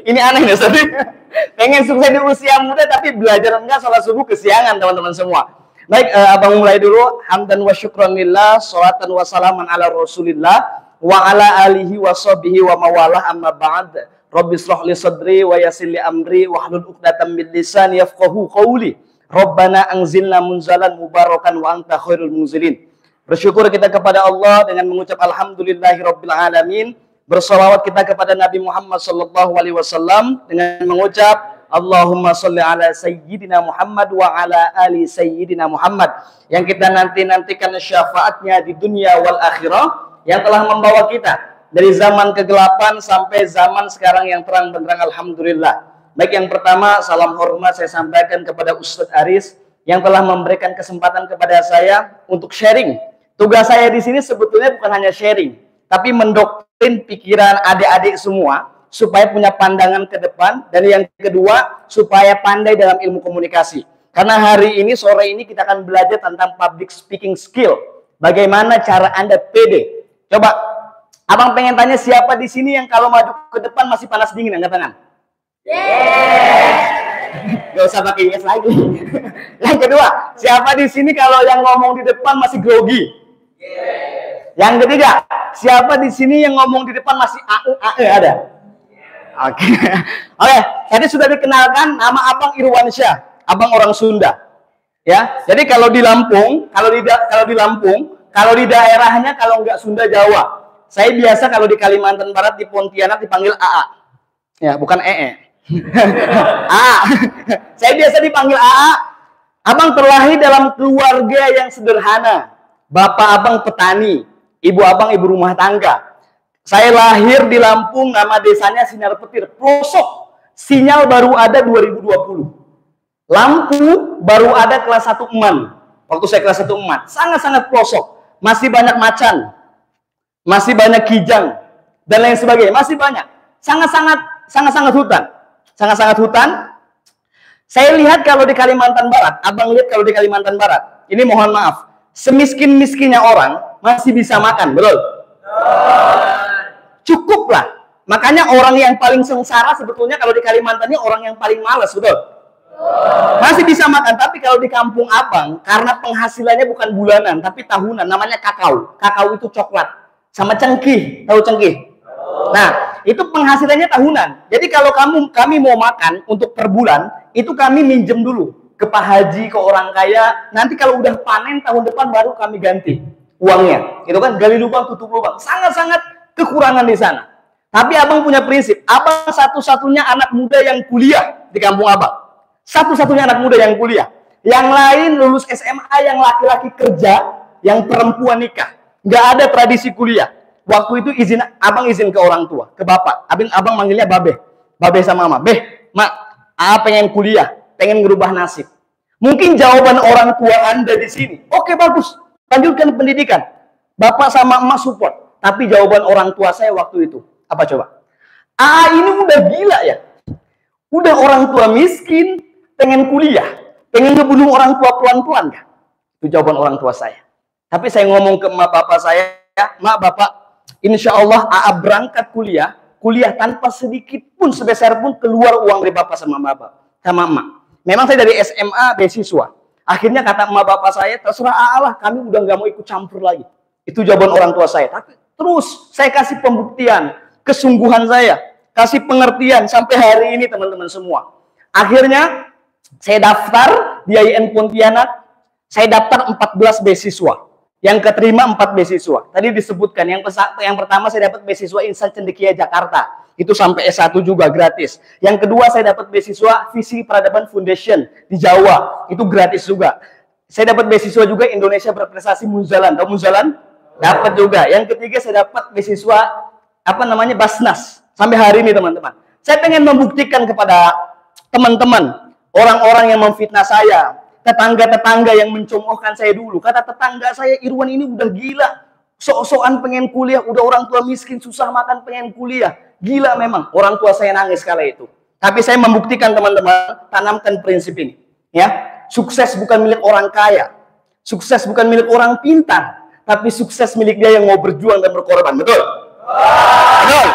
Ini aneh nih, Ustaz. Pengen sukses di usia muda tapi belajar enggak sholat subuh kesiangan, teman-teman semua. Baik, abang mulai dulu. Hamdan wa syukran lillah, sholatan wa salaman ala rasulillah, wa ala alihi wa sahbihi wa mawalah, amma ba'd. Rabbi shrah li sadri wa yassir li amri wahlul 'uqdatam min lisani yafqahu qawli. Rabbana anzilna munzalan mubarakan wa anta khairul munzilin. Bersyukur kita kepada Allah dengan mengucap alhamdulillahirabbil alamin. Bersalawat kita kepada Nabi Muhammad sallallahu alaihi wasallam dengan mengucap Allahumma sholli ala sayyidina Muhammad wa ala ali sayyidina Muhammad, yang kita nantikan syafaatnya di dunia wal akhirah, yang telah membawa kita dari zaman kegelapan sampai zaman sekarang yang terang benderang, alhamdulillah. Baik, yang pertama salam hormat saya sampaikan kepada Ustadz Aris yang telah memberikan kesempatan kepada saya untuk sharing. Tugas saya di sini sebetulnya bukan hanya sharing, tapi mendoktrin pikiran adik-adik semua supaya punya pandangan ke depan, dan yang kedua supaya pandai dalam ilmu komunikasi. Karena hari ini, sore ini kita akan belajar tentang public speaking skill. Bagaimana cara Anda pede. Coba, abang pengen tanya siapa di sini yang kalau maju ke depan masih panas dingin, angkat tangan. Gak usah pakai yes lagi. Yang kedua, siapa di sini kalau yang ngomong di depan masih grogi? Yang ketiga, siapa di sini yang ngomong di depan masih ada? Oke, tadi sudah dikenalkan nama abang Irwansyah, abang orang Sunda, ya. Jadi kalau di Lampung, kalau di daerahnya kalau nggak Sunda Jawa, saya biasa kalau di Kalimantan Barat di Pontianak dipanggil AA, ya bukan AA. Saya biasa dipanggil AA. Abang terlahir dalam keluarga yang sederhana, bapak abang petani, ibu abang ibu rumah tangga. Saya lahir di Lampung, nama desanya Sinar Petir, pelosok. Sinyal baru ada 2020. Lampu baru ada kelas 1 Eman. Waktu saya kelas 1 Eman, sangat-sangat pelosok. Masih banyak macan, masih banyak kijang, dan lain sebagainya. Masih banyak. Sangat-sangat hutan. Sangat-sangat hutan. Saya lihat kalau di Kalimantan Barat, abang lihat kalau di Kalimantan Barat, ini mohon maaf, semiskin-miskinnya orang masih bisa makan, betul? Cukuplah. Makanya orang yang paling sengsara sebetulnya kalau di Kalimantan ini orang yang paling malas, betul? Masih bisa makan. Tapi kalau di kampung abang, karena penghasilannya bukan bulanan tapi tahunan, namanya kakao. Kakao itu coklat sama cengkih. Tahu cengkih? Nah, itu penghasilannya tahunan. Jadi kalau kami mau makan untuk per bulan, itu kami minjem dulu ke Pak Haji, ke orang kaya. Nanti kalau udah panen tahun depan baru kami ganti uangnya. Itu kan gali lubang tutup lubang. Sangat-sangat kekurangan di sana. Tapi abang punya prinsip. Abang satu-satunya anak muda yang kuliah di kampung abang. Satu-satunya anak muda yang kuliah. Yang lain lulus SMA, yang laki-laki kerja, yang perempuan nikah. Nggak ada tradisi kuliah. Waktu itu abang izin ke orang tua, ke bapak. Abang manggilnya babe. Babe sama mama. Beh, mak, pengen kuliah, pengen ngerubah nasib. Mungkin jawaban orang tua Anda di sini, oke bagus, lanjutkan pendidikan. Bapak sama emak support. Tapi jawaban orang tua saya waktu itu, apa coba? Ini udah gila ya. Udah orang tua miskin, pengen kuliah, pengen ngebunuh orang tua pelan-pelan kan? Itu jawaban orang tua saya. Tapi saya ngomong ke emak bapak saya, mak bapak, insya Allah berangkat kuliah tanpa sedikit pun, sebesar pun keluar uang dari bapak sama bapak, sama emak. Memang saya dari SMA beasiswa. Akhirnya kata emak bapak saya, terserah Allah, kami udah nggak mau ikut campur lagi. Itu jawaban orang tua saya. Tapi terus saya kasih pembuktian, kesungguhan saya, kasih pengertian sampai hari ini teman-teman semua. Akhirnya saya daftar di IAIN Pontianak, saya daftar 14 beasiswa. Yang keterima 4 beasiswa. Tadi disebutkan, yang pertama saya dapat beasiswa Insan Cendekia Jakarta. Itu sampai S1 juga gratis. Yang kedua saya dapat beasiswa Visi Peradaban Foundation di Jawa. Itu gratis juga. Saya dapat beasiswa juga Indonesia Berprestasi Munzalan. Tahu Munzalan? Dapat juga. Yang ketiga saya dapat beasiswa Basnas. Sampai hari ini teman-teman. Saya pengen membuktikan kepada teman-teman, orang-orang yang memfitnah saya, tetangga-tetangga yang mencemoohkan saya dulu. Kata tetangga saya, Irwan ini udah gila. Sok-sokan pengen kuliah, udah orang tua miskin, susah makan pengen kuliah. Gila memang, orang tua saya nangis kala itu. Tapi saya membuktikan teman-teman, tanamkan prinsip ini. Ya, sukses bukan milik orang kaya. Sukses bukan milik orang pintar. Tapi sukses milik dia yang mau berjuang dan berkorban. Betul? Betul.